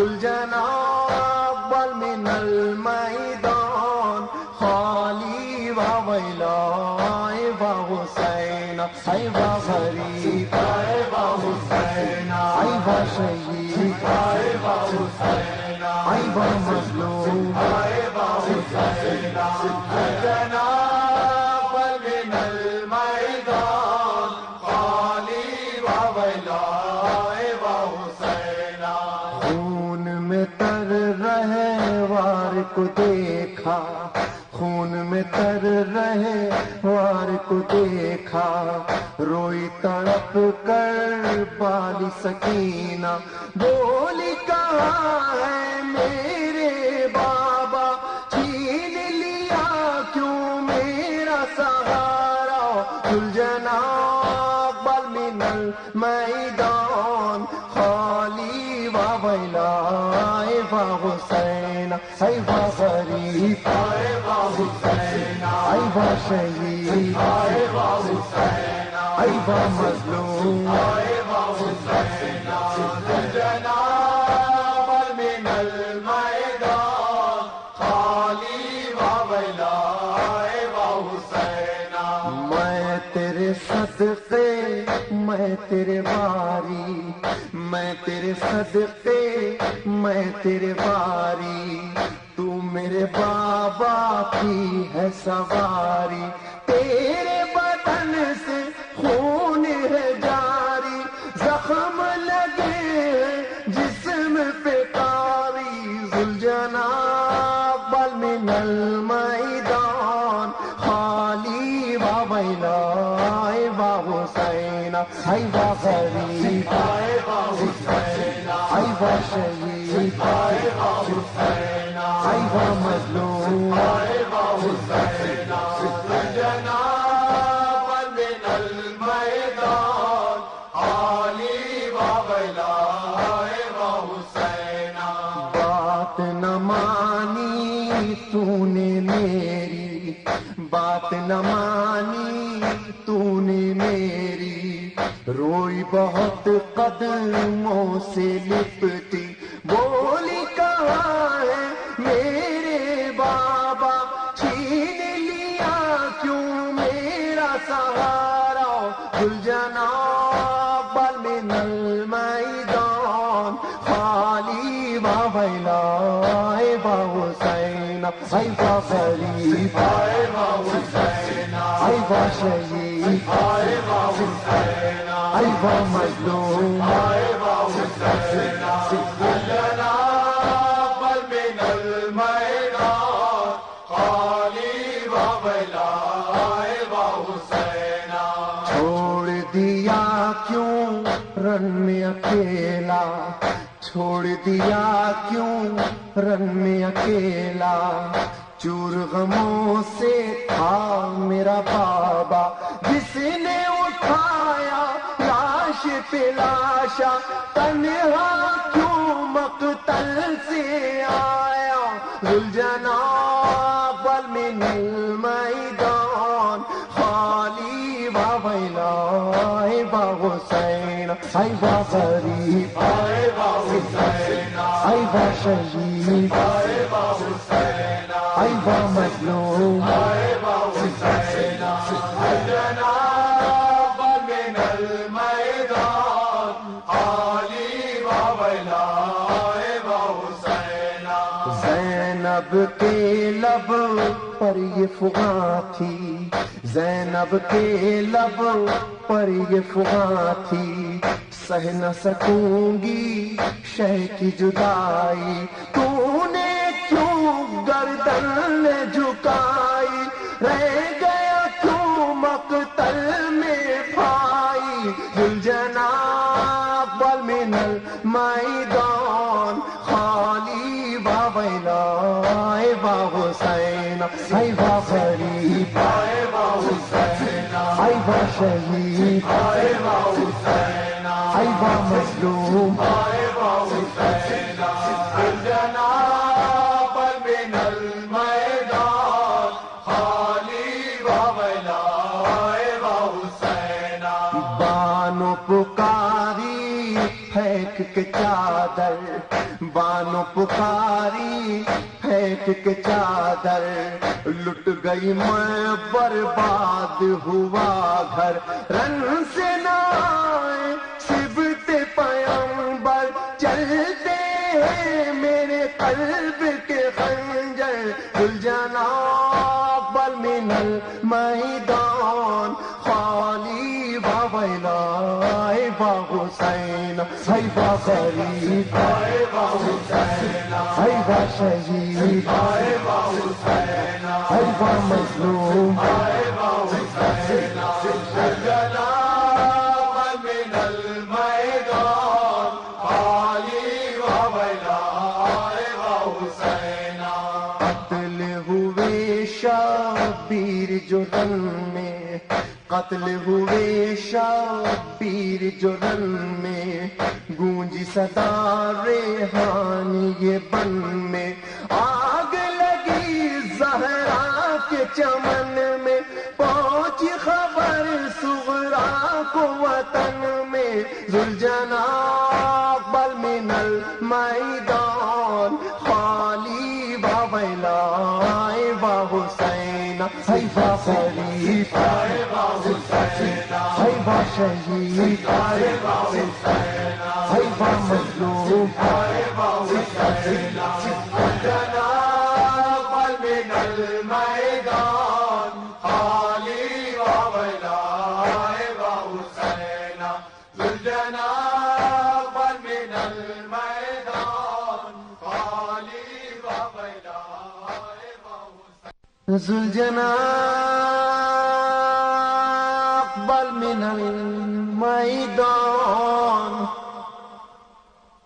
الجناب بل من المیدان خالی و ویلا ای با حسین ای با غریب ای با حسین ای با شہید ای با حسین ای با مظلوم ای با حسین الجناب بل من المیدان خالی و ویلا ای با حسین خون میں تر رہے وار کو دیکھا خون میں تر رہے وار کو دیکھا روئی تڑپ کر بالی سکینہ بولی کہاں ہے میرے بابا چھین لیا کیوں میرا سہارا الجناب بل من المیدان خالی و ویلا ای با حسین ای با غریب ای با حسین ای با شہید ای با حسین ای با مظلوم ای با حسین الجناب بل من المیدان خالی و ویلا ای با حسین میں تیرے صدقے میں تیرے باری میں تیرے صدقے میں تیرے باری تو میرے بابا کی ہے سواری تیرے بدن سے خون ہے جاری زخم لگے ہیں جسم پہ کاری ذوالجناب بل من المیدان خالی و ویلا ای با حسین ای با غریب ای با حسین ای با شہید ای با حسین ای با مظلوم ای با حسین الجناب بل من المیدان خالی و ویلا ای با حسین بات نہ مانی تو نے میری بات نہ مانی تو نے میری روئی بہت قدموں سے لپٹی بولی کہاں ہے میرے بابا چھین لیا کیوں میرا سہارا الجناب بل من المیدان خالی و ویلا ای با حسین ای با غریب ای با حسین ای با شہید ای با حسین ای با مظلوم ای با حسین الجناب بل من المیدان خالی و ویلا ای با حسین چھوڑ دیا کیوں رن میں اکیلا چھوڑ دیا کیوں رن میں اکیلا چور غموں سے تھا میرا بابا جس نے اٹھایا لاش پہ لاشا تنہا کیوں مقتل سے آیا ذوالجناب بل من المیدان خالی و ویلا ای با حسین ای با غریب ای با حسین ای با شہید ای با حسین ای با مظلوم ای با حسین الجناب بل من المیدان خالی و ویلا ای با حسین زینب کے لب پر یہ فغاں تھی زینب کے لب پر یہ فغاں تھی سہ نہ سکوں گی شہ کی جدائی تو نے کیوں گردن جھکائی رہ گیا کیوں مقتل میں بھائی ذوالجناب بل من المیدان خالی و ویلا ای با حسین ای با غریب ای با حسین ای با شہید ای با حسین ای با مظلوم ای با حسین الجناب بل من المیدان خالی و ویلا ای با حسین بانو پکاری پھینک کے چادر، بانو پکاری پھینک کے چادر، لٹ گئی میں برباد ہوا گھر، رن سے نہ آئے صبت پیمبر، چلتے ہیں میرے قلب کے خنجر، ذوالجناب بل من المیدان خالی و ویلا با حسین، ای با غریب ای با حسین، ای با شہید ای با حسین، ای با مظلوم ای با حسین، ذوالجناب من المیدان خالی و ویلا با حسین، قتل ہوئے شبیر جو رن میں، قتل ہوئے شبیر جو رن میں، گونجی صدا ریحان یہ بن میں، آگ لگی زہرا کے چمن میں، پہنچی خبر صغرا کو وطن میں، ذوالجناب بل من المیدان خالی و ویلا با حسین، ای با غریب ای با حسین، ای با شہید ای با حسین، ای با مظلوم ای با حسین، ذوالجناب بل من المیدان خالی و ویلا با حسین، ذوالجناب بل من المیدان خالی و ویلا با حسین، ذوالجناب بل من المیدان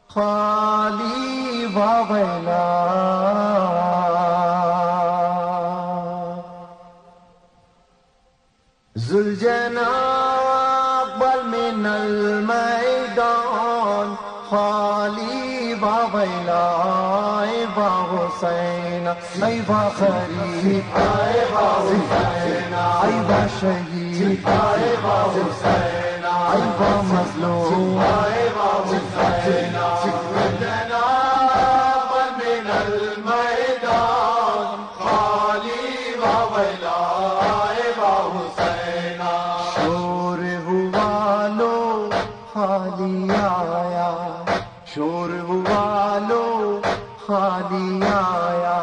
خالی و ویلا، ذوالجناب بل من المیدان خالی و ویلا با حسین، ای با غریب ای با حسین، ای با شہید ای با حسین، ای با مظلوم ای با حسین، ذوالجناب من المیدان خالی و ویلا با حسین، شور ہوا لو خالی آیا، شور ہوا لو خالی آیا،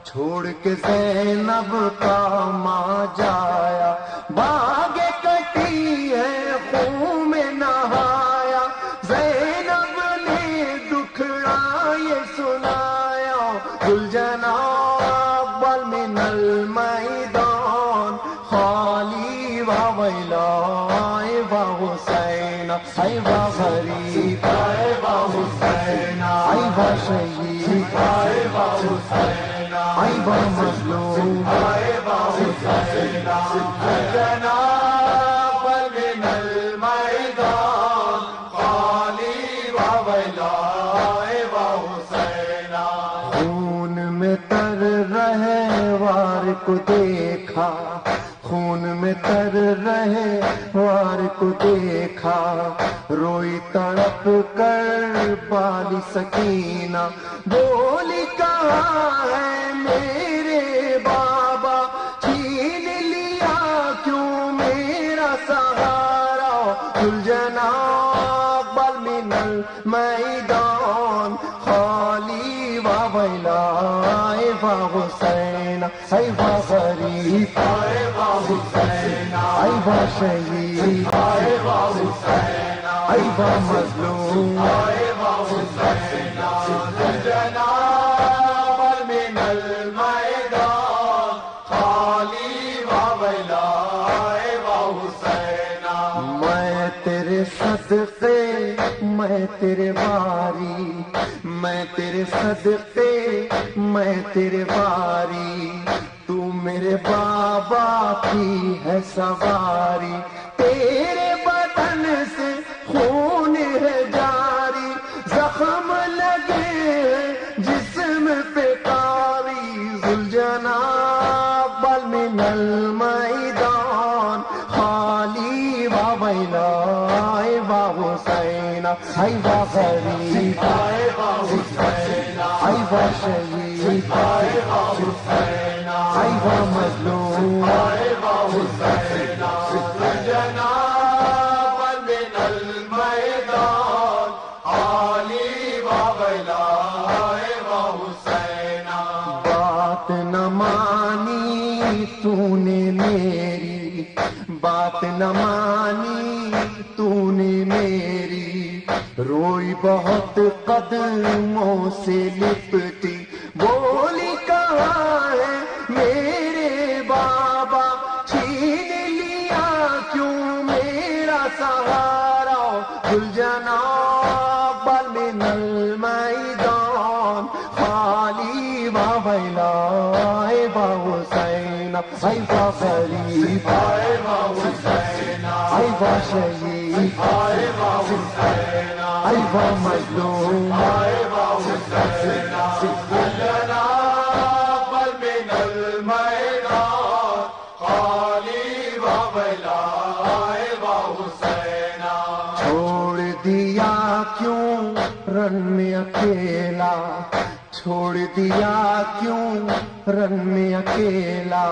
چھوڑ کے زینب کا ماں جایا، باغ کٹی ہے خون میں نہایا، زینب نے دکھڑا یہ سنایا، ذوالجناب بل من المیدان خالی و ویلا با حسین، ای با غریب ای با حسین، ای با شہید ای با حسین، ای با مظلوم ای با حسین، ذوالجناب بل من المیدان خالی و ویلا با حسین، خون میں تر رہے وار کو دیکھا، خون میں تر رہے وار کو دیکھا، روئی تڑپ کر بالی سکینہ، بولی کہاں ہے میرے بابا، چھین لیا کیوں میرا سہارا، ذوالجناب بل من المیدان خالی و ویلا با حسین، ای با غریب ای با حسین، ای با شہید ای با حسین، ای با مظلوم ای با حسین، ذوالجناب بل من المیدان خالی و ویلا با حسین، میں تیرے صدقے میں تیرے باری، میں تیرے صدقے میں تیرے باری، تو میرے بابا کی ہے سواری، تیرے بدن سے خون ہے جاری، زخم لگے جسم پہ کاری، ذوالجناب بل من المیدان خالی و ویلا با حسین ای وا غریب ای وا حسین ای وا شہید ای وا حسین ای وا مظلوم ای وا حسین جناب من المیدان علی و ویلا ای وا حسین بات نہ مانی تو نے میری بات نہ مانی تو نے میری روئی بہت قدموں سے لپٹی بولی کہاں ہے میرے بابا چھین لیا کیوں میرا سہارا ذوالجناب من المیدان خالی و ویلا ای وا حسین ای وا غریب ای وا حسین ای وا شہید ای وا حسین ای وا مظلوم ای وا حسین جناب من المیدان خالی و ویلا ای وا حسین چھوڑ دیا کیوں رن میں اکیلا چھوڑ دیا کیوں رن میں اکیلا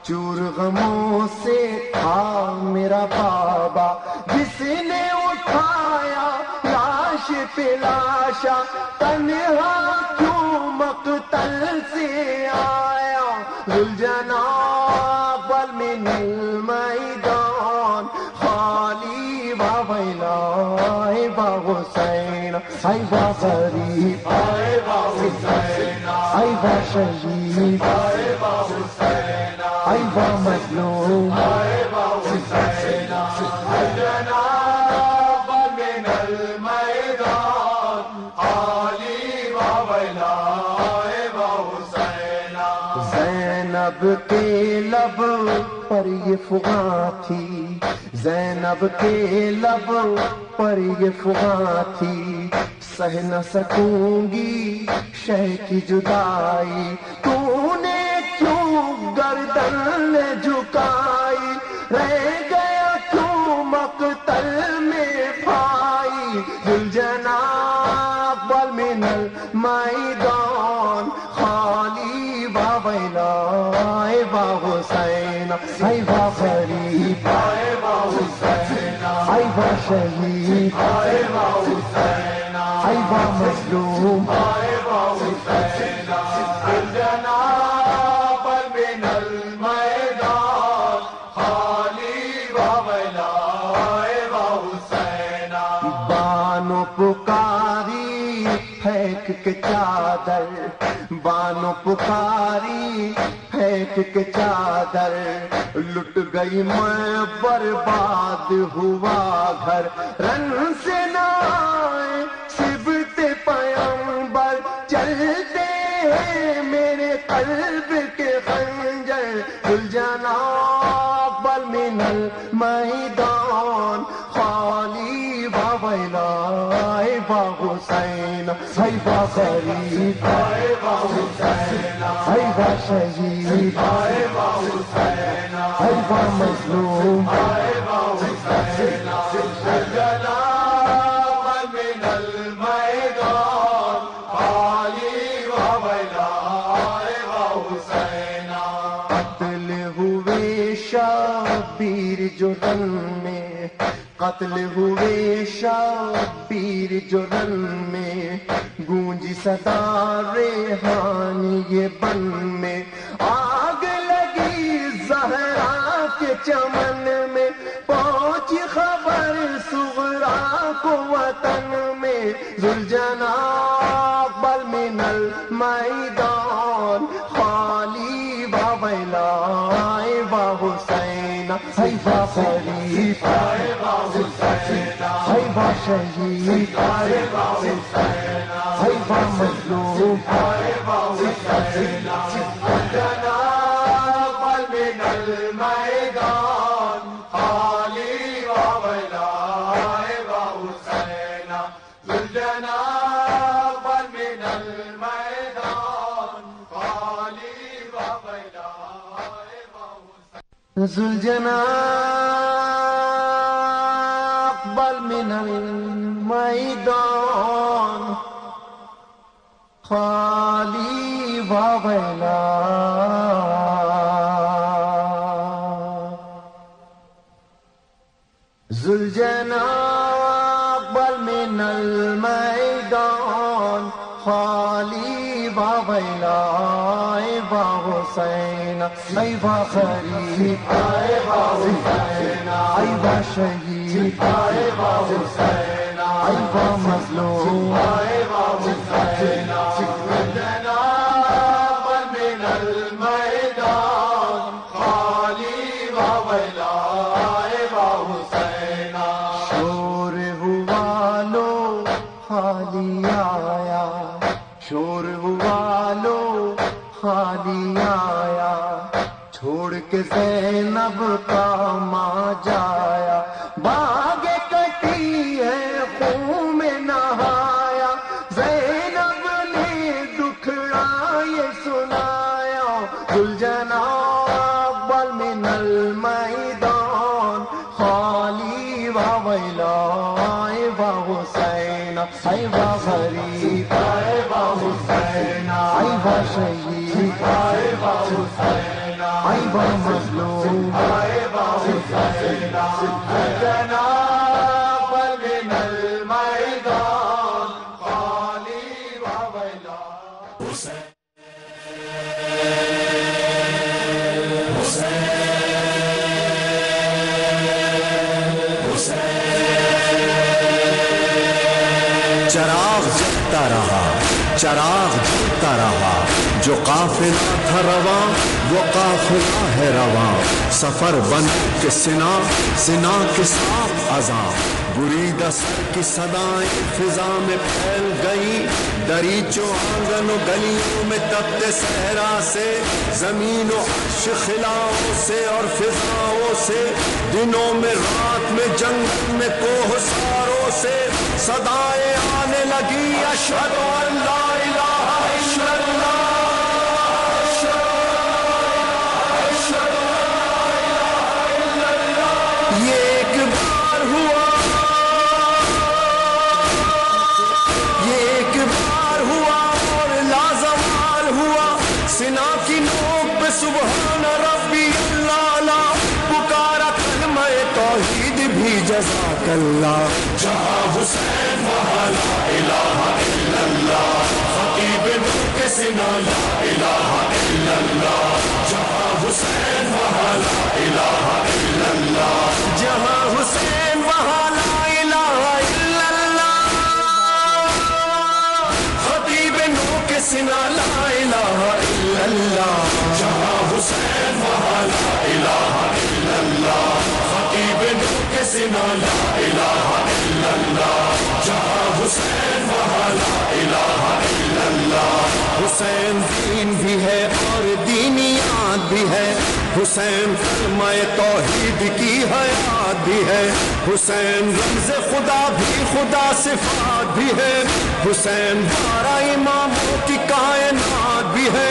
چور غموں سے تھا میرا بابا جس نے اٹھایا لاش پہ لاشا تنہا کیوں مقتل سے آیا ذوالجناب من المیدان خالی و ویلا ای وا حسین ای وا غریب ای وا حسین ای وا شہید ای وا حسین ای وا مظلوم ای وا حسین جناب من المیدان علی و ویلا ای وا حسین زینب کے لب پر یہ فغاں تھی زینب کے لب پر یہ فغاں تھی سہ نہ سکوں گی شہ کی جدائی تو نے کیوں گردن جھکائی رہ گیا کیوں مقتل میں بھائی ذوالجناب من المیدان خالی و ویلا ای وا حسین ای وا غریب ای وا حسین ای وا شہید ای وا حسین ای وا مظلوم ای وا حسین جناب من المیدان خالی و ویلا ای وا حسین بانو پکاری پھینک کے چادر بانو پکاری پھینک کے چادر لٹ گئی میں برباد ہوا گھر رن سے نہ آئے صبت پیمبر چلتے ہیں میرے قلب کے خنجر ذوالجناب من المیدان خالی و ویلا ای وا حسین ای وا غریب ای وا حسین ای وا شہید ای وا حسین ای وا مظلوم ای وا حسین جناب من المیدان خالی و ویلا ای وا حسین قتل ہوئے شبیر جو رن میں قتل ہوئے شبیر جو رن میں گونجی صدا ریحان یہ بن میں آگ لگی زہرا کے چمن میں پہنچی خبر صغرا کو وطن میں ذوالجناب من المیدان خالی و ویلا ای وا حسین ای وا غریب ای وا حسین ای وا شہید ای وا حسین ای وا مظلوم ای وا حسین جناب من المیدان خالی و ویلا ای وا حسین ذوالجناب من المیدان خالی و ویلا ای وا حسین ذوالجناب من المیدان خالی و ویلا ذوالجناب بل من المیدان خالی و ویلا ای با حسین ای با خریف ای با حسین ای با شہید ای با حسین ای با مظلوم ای با حسین ذوالجناب بل من المیدان خالی و ویلا ای با حسین شور ہوا لو خالی آیا شور ہوا لو خالی آیا چھوڑ کے زینب کا ماں جایا باغ کٹی ہے خون میں نہایا زینب نے دکھڑا یہ سنایا ذوالجناب بل من المیدان خالی و ویلا ای با حسین ای با غریب ای با حسین ای با شہید ای با حسین ای با مظلوم ای با حسین ذوالجناب بل من المیدان خالی و ویلا چراغ جلتا رہا چراغ جلتا رہا جو قافلہ تھا رواں وہ قافلہ ہے رواں سفر بن کے سنا سنا کے ساتھ اذاں بریدہ سر کی صدائیں فضا میں پھیل گئی دریچوں آنگن و گلیوں میں تپتے صحرا سے زمین و عرش خلاؤں سے اور فضاؤں سے دنوں میں رات میں جنگل میں کوہساروں سے صدائیں آنے لگی اشہد ان لا الہ الا اللہ یہ ایک بار ہوا یہ ایک بار ہوا اور لازوال ہوا سنا کی نوک پہ سبحان ربی اللہ پکارا کلمہ توحید بھی جزاک اللہ جہاں حسین وہاں لا الہ الا اللہ خطیب نور کے سنا لا الہ الا اللہ جہاں حسین وہاں لا الہ الا اللہ جہاں حسین وہاں لا الہ الا اللہ خطیب نور کے سنا لا الہ الا اللہ جہاں حسین وہاں لا الہ الا اللہ خطیب نور کے سنا لا الہ الا اللہ جہاں حسین وہاں لا الہ الا اللہ حسین دین بھی ہے اور دینیات بھی ہے حسین کلمہ توحید کی حیات بھی ہے حسین رمز خدا بھی خدا صفات بھی ہے حسین 12 اماموں کی کائنات بھی ہے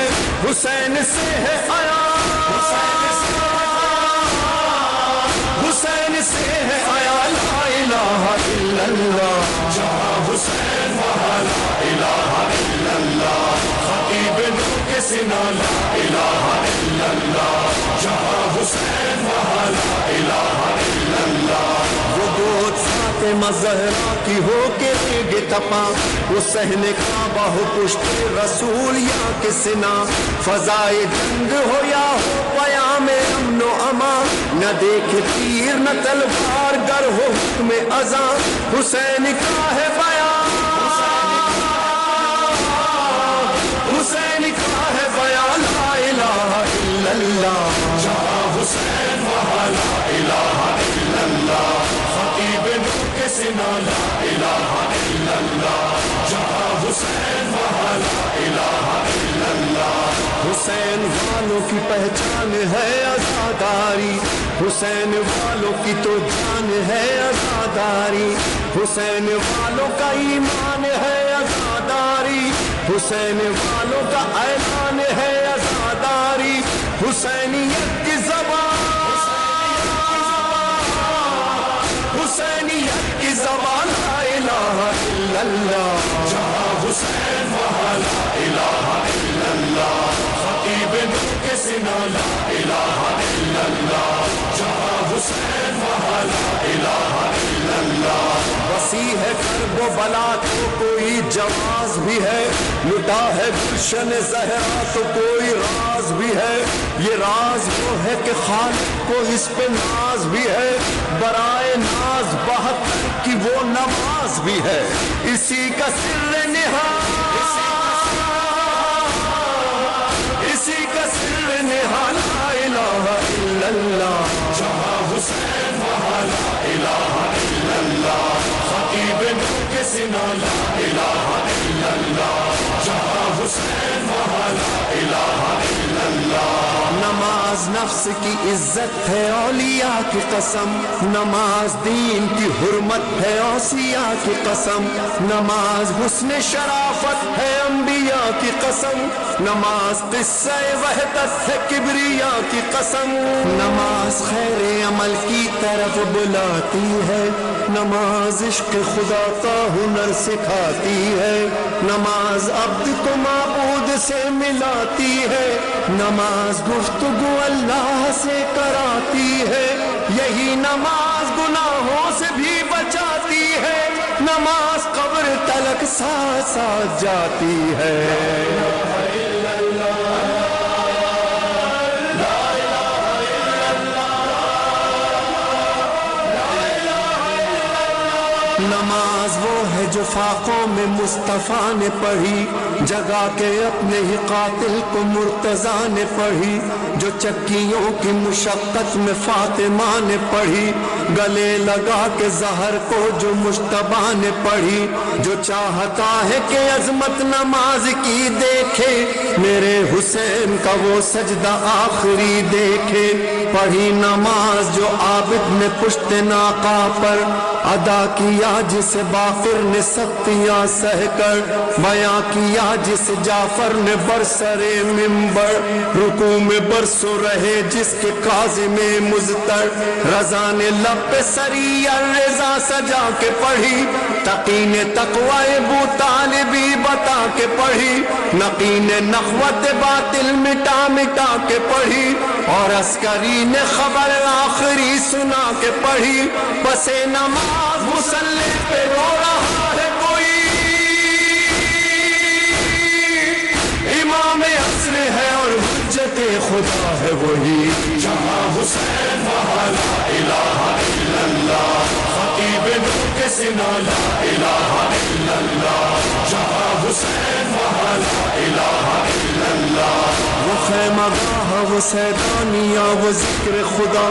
حسین سے ہے آیا حسین سے ہے آیا لا الہ الا اللہ جہاں حسین وہاں لا الہ الا اللہ خطیب نور کے سنا لا الہ الا اللہ جہاں حسین وہاں لا الہ الا اللہ وہ گود فاطمہ زہرا کی ہو کے گے تپا وہ صحن کعبہ ہو پشت رسول یا کے سنا فضائے جنگ ہو یا ہو پیام امن و امان نہ دیکھے تیر نہ تلوار گر ہو حکم اذاں حسین کا ہے بیان حسین کا ہے بیان لا الہ الا اللہ جہاں حسین وہاں لا الہ الا اللہ خطیب نور کے سنا لا الہ الا اللہ جہاں حسین وہاں لا الہ الا اللہ حسین والوں کی پہچان ہے عزاداری حسین والوں کی تو جان ہے عزاداری حسین والوں کا ایمان ہے عزاداری حسین والوں کا اعلان ہے عزاداری حسینیت کی زبان حسینیت کی زبان الا اللہ، جہاں حسین وہاں لا الہ الا اللہ، خطیب نور کے سنا لا الہ الا اللہ، جہاں حسین وہاں لا الہ الا اللہ، وسیع ہے کرب و بلا تو کوئی جواز بھی ہے، لٹا ہے گلشن زہرا تو کوئی راز بھی ہے، یہ راز وہ ہے کہ خالق کو اس پہ ناز بھی ہے، برائے ناز بہت کی وہ نماز بھی ہے، اسی کا سر نہاد، اسی کا سر نہاد لا الہ الا اللہ، جہاں حسین وہاں لا الہ الا اللہ، خطیب نور کے سنا لا الہ الا اللہ، جہاں حسین وہاں لا الہ الا اللہ، نماز نفس کی عزت ہے اولیاء کی قسم، نماز دین کی حرمت ہے اوصیاء کی قسم، نماز حسن شرافت ہے انبیاء کی قسم، نماز قصہ وحدت ہے کبریاء کی قسم، نماز خیر عمل کی طرف بلاتی ہے، نماز عشق خدا کا ہنر سکھاتی ہے، نماز عبد کو معبود سے ملاتی ہے، نماز گفتگو اللہ سے کراتی ہے، یہی نماز گناہوں سے بھی بچاتی ہے، نماز قبر تلک ساتھ ساتھ جاتی ہے، نماز وہ ہے جو فاقوں میں مصطفیٰ نے پڑھی، جگا کے اپنے ہی قاتل کو مرتضیٰ نے پڑھی، جو چکیوں کی مشقت میں فاطمہ نے پڑھی، گلے لگا کے زہر کو جو مجتبیٰ نے پڑھی، جو چاہتا ہے کہ عظمت نماز کی دیکھے، میرے حسین کا وہ سجدہ آخری دیکھے، پڑھی نماز جو عابد نے پشت ناقہ پر ادا کیا، جسے باقر نے سختیاں سہ کر بیاں کیا، جس جعفر نے برسر منبر رکوع میں برسوں رہے، جس کے قاضی میں مضطر رضا نے لب پہ سری الرضا سجا کے پڑھی، تقی نے تقوی ابو طالبی بتا کے پڑھی، نقی نے نخوت باطل مٹا مٹا کے پڑھی، اور عسکری نے خبر آخری سنا کے پڑھی، پس نماز مصلی پہ رو رہا ہے کوئی، امام عصر ہے اور حجت خدا ہے وہی، جہاں حسین وہاں لا الہ الا اللہ، خطیب نور کے سنا لا الہ الا اللہ، جہاں حسین وہاں لا الہ الا اللہ، وہ خیمہ گاہ وہ سیدانیہ وہ ذکر خدا،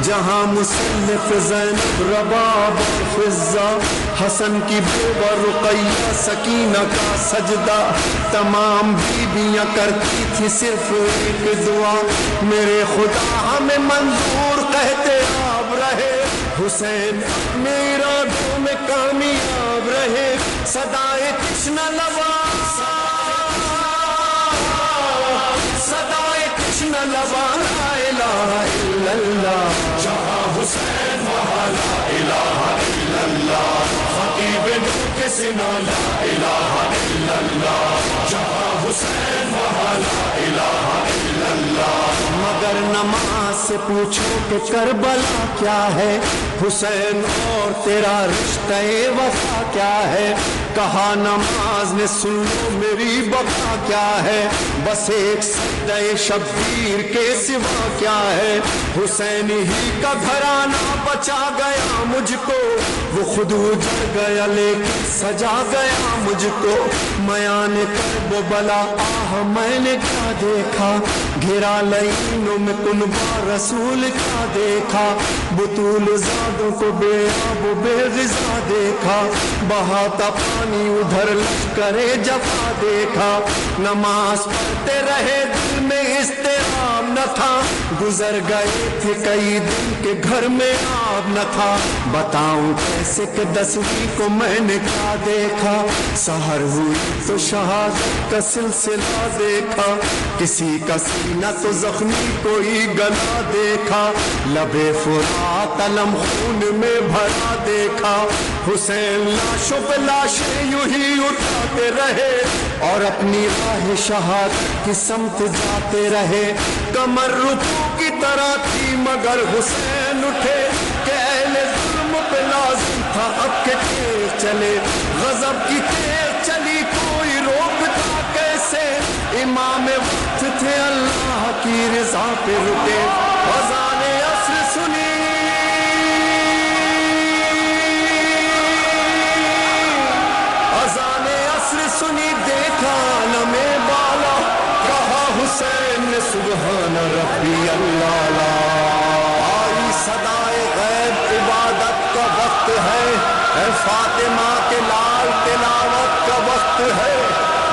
جہاں مصنف زینب رباب فضہ، حسن کی بیوہ رقیہ سکینہ کا سجدہ، تمام بیویاں کرتی تھی صرف ایک دعا، میرے خدا ہمیں منظور کہتے آپ رہے، حسین میرے ارادوں میں کامیاب رہے، صدائے تشنہ لبا صدائے تشنہ لبا لا الہ الا اللہ، جہاں حسین وہاں لا الہ الا اللہ، خطیب نور کے سنا لا الہ الا اللہ، جہاں حسین وہاں لا الہ الا اللہ، مگر نماز سے پوچھو کہ کربلا کیا ہے، حسین اور تیرا رشتہ وفا کیا ہے، کہا نماز نے سن لو میری بقا کیا ہے، بس ایک سجدہ شبیر کے سوا کیا ہے، حسین ہی کا گھرانہ بچا گیا مجھ کو، وہ خود اجڑ گیا لیکن سجا گیا مجھ کو، میان کرب و بلا آہ میں نے کیا دیکھا، گھرا لعینوں میں کنبہ رسول کا دیکھا، بطول زادوں کو بے آب و بے غذا دیکھا، بہاتا پانی ادھر لشکر جفا دیکھا، نماز پڑھتے رہے دل میں اضطراب نہ تھا، گزر گئے تھے کئی دن کے گھر میں آب نہ تھا، بتاؤں جیسے کہ 10ویں کو میں نے کیا دیکھا، سحر ہوئی تو شہادت کا سلسلہ دیکھا، کسی کا سینہ تو زخمی کوئی گلا دیکھا، لبے فرات علم خون میں بھرا دیکھا، حسین لاشوں پہ لاشیں یوں ہی اٹھاتے رہے اور اپنی راہ شہادت کی سمت جاتے رہے، کمر رکوع کی طرح تھی مگر حسین اٹھے کہ اہل ظلم پہ لازم تھا اب کہ تیز چلے، غضب کی تیز چلی کوئی روکتا کیسے، امام وقت تھے اللہ کی رضا پہ رکے، اذان عصر سنی اذان عصر سنی دیکھا عالم بالا، کہا حسین نے سبحان ربی اللہ لا، آئی صدائے غیب عبادت کا وقت ہے، اے فاطمہ کے لال تلاوت کا وقت ہے،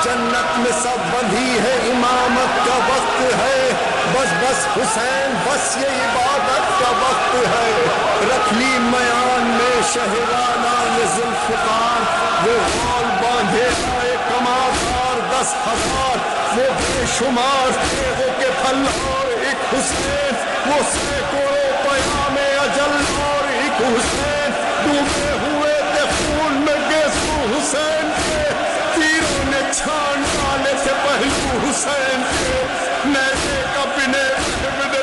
جنت میں سب بندھی ہے امامت کا وقت ہے، بس بس حسین بس یہ عبادت کا وقت ہے، رکھ لی میان میں شہرانان ذوالفقار، وہ غال باندھے آئے کماکار 10,000، وہ بے شمار تیغوں کے پھل اور ایک حسین، وہ سینکڑوں پیام اجل اور ایک حسین، ڈوبے ہوئے تھے خون میں گیسو حسین کے، تیروں نے چھان ڈالے تھے پہلو حسین کے، نیزے کا بنے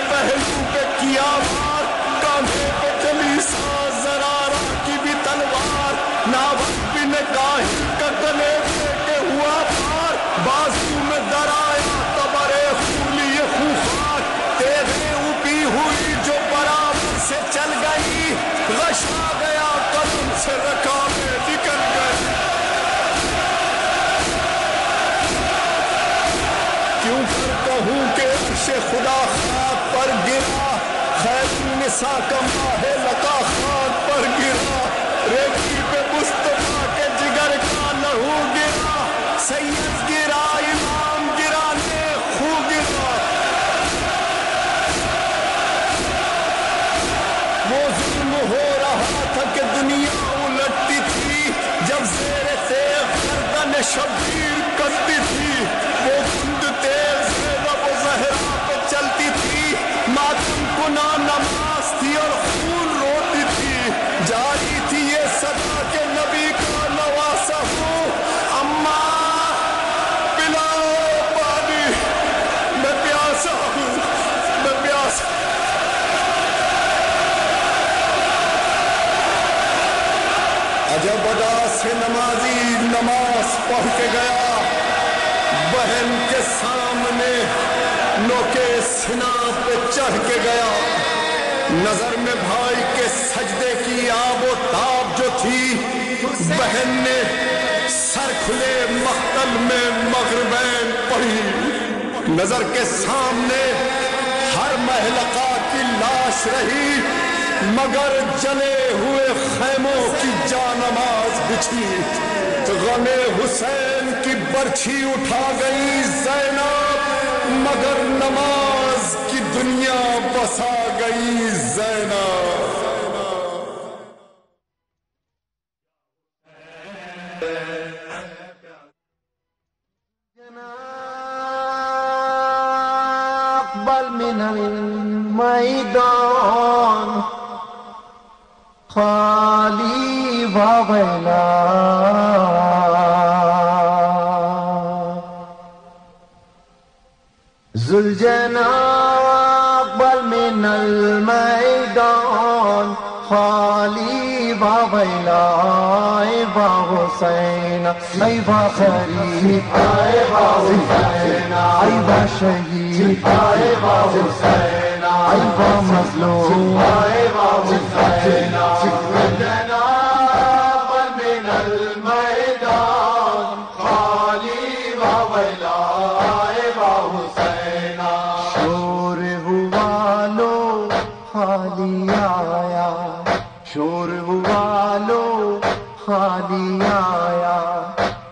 پہلو پہ کیا وار، کاندھے پہ چلی ساز زرارہ کی بھی تلوار، ناوک بن گاہی کا گلے کے ہوا پار، بازو میں درایا تبرے خولی خوخار، تیغیں اوپی ہوئی جو برابر سے چل گئی، غشا گیا قدم سے رکابیں نکل گئی، کیوں کر کہوں کہ عرش خدا خاک پر گرا، خیر النساء کا ماہ لقا خاک پر گرا، ریتی پہ مصطفیٰ کے جگر کا لہو گرا، سید گرا امام گرا نے خو گرا، وہ ظلم ہو رہا تھا کہ دنیا الٹتی تھی، جب زیر تیغ گردن شبیر کٹتی تھی، وہ گند تیز زینب و زہرا پہ چلتی تھی، ماتم کنا نماز تھی اور خون روتی تھی، جاری تھی یہ صدا کہ نبی کا نواسا ہوں، اماں پلاؤ پانی، میں پیاسا ہوں، میں پیاسا، عجب ادا سے نمازی نماز پڑھ کے گیا، بہن کے سامنے نوکے سنا پہ چڑھ کے گیا، نظر میں بھائی کے سجدے کی آب و تاب جو تھی، بہن نے سر کھلے مقتل میں مغربین پڑھی، نظر کے سامنے ہر محلقہ کی لاش رہی، مگر جلے ہوئے خیموں کی جانماز بچھی، غم حسین کی برچھی اٹھا گئی زینب، مگر نماز کی دنیا بسا گئی زینب، اقبل من المیدان خالی و ویلا، ذوالجناح اقبل من المیدان خالی و ویلا، ای با حسین ای با خلیف ای با حسین ای با شہید ای با حسین ای با مظلوم ای با حسین، ذوالجناح من المیدان خالی و ویلا، ای با حسین، شور ہوا لو خالی آیا، شور ہوا لو خالی آیا،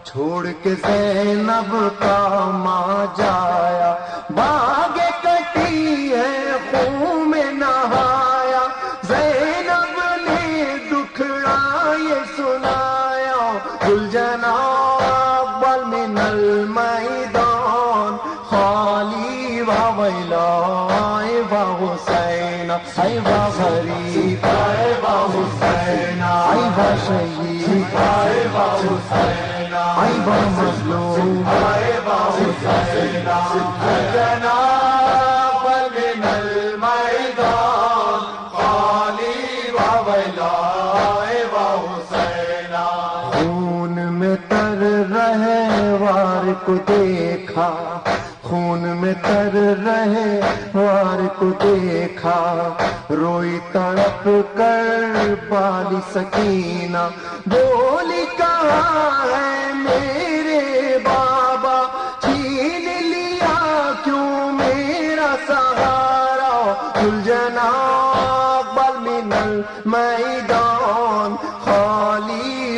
چھوڑ کے زینب کا ماں جایا، باغ کٹی ہے خون میں نہایا، زینب نے دکھڑا گلجنا اقبل من المیدان خالی و ویلا ای با حسین ای با غریب ای با حسین ای با شہید ای با حسین ای با مظلوم ای با حسین گلجنا اقبل من المیدان خالی و ویلا ای با حسین خون میں تر رہے وار کو دیکھا خون میں تر رہے وار کو دیکھا روئی تڑپ کر بالی سکینہ بولی کہاں ہے